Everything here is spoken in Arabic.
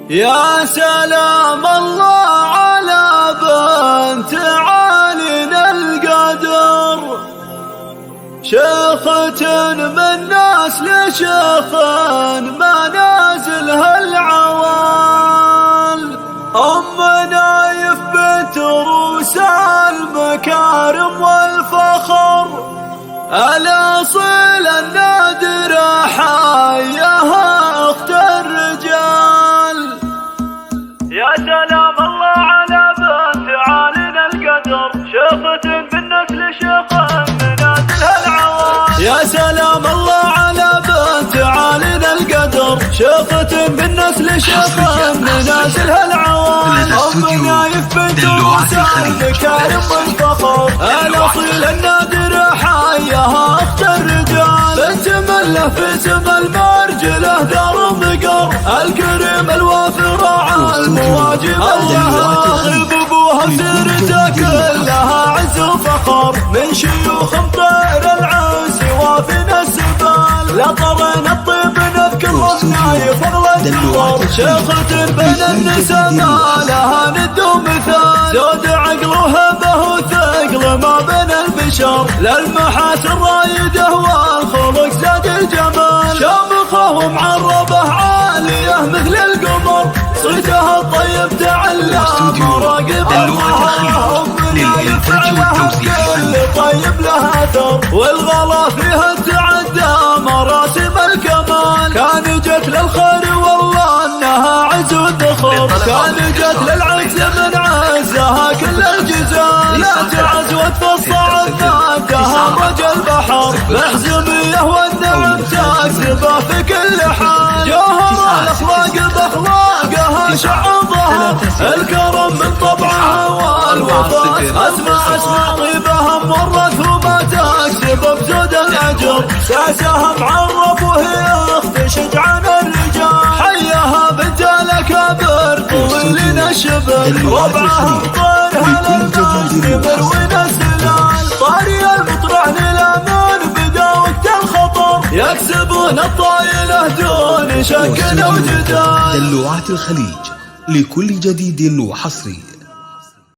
يا سلام الله على بنت عالينا القدر، شيخة من ناس لشيخ منازلها العوال، أمنا يثبت روس المكارم والفخر، الأصيل النادر حياها أخت الرجال. يا سلام الله على بنت عالينا القدر، شيخة بالنسل شيخ منازلها العوال. يا سلام الله على بنت عالينا القدر، شيخة بالنسل شيخ منازلها العوال، أمنا يثبت روس المكارم والفخر، الأصيل النادر حياها أخت الرجال، بنت مله في سم المرجله دار بقر، الكريم الوافي راعى المواجب الغيب، ابوها بسيرته كلها عز وفخر، من شيوخ مطير العز وافينا السبال، لطرنا الطيب نذكر والنايف اغلى النظر، شيخة بين النساء ما لها ند ومثال، زود عقل وهبه وثقل ما بين البشر، للمحاسن رايده والخلق زاد الجمال، شامخه ومعربه عاليه مثل القمر، صيتها الطيب تعلى مراقب الظهر، للإنتاج والتوزيع كل طيب له اثر، والغلا فيها تعدى مراسم الكمال، كان جت للخير والله انها عز وذخر، كان جت للعز من عزها كل الجزال، لا تعز وتفصع مادها رج البحر، محزميه والنعم تكسبه في كل حال، جوهر الاخلاق باخلاقها شعبها، الكرم من طبعها والوفاء، اسماء طيبها مورث وما تكسب بزود الاجر، ساسها معرب وهي اخت شجعان الرجال، حياها بنت الاكابر طويل الشبر، ربعها طيرها للمسلم ونسلال، طاري المطرح للامون بدا وقت الخطر، يكسبون الطايله دون شك او جدال. دلوعات الخليج لكل جديد وحصري.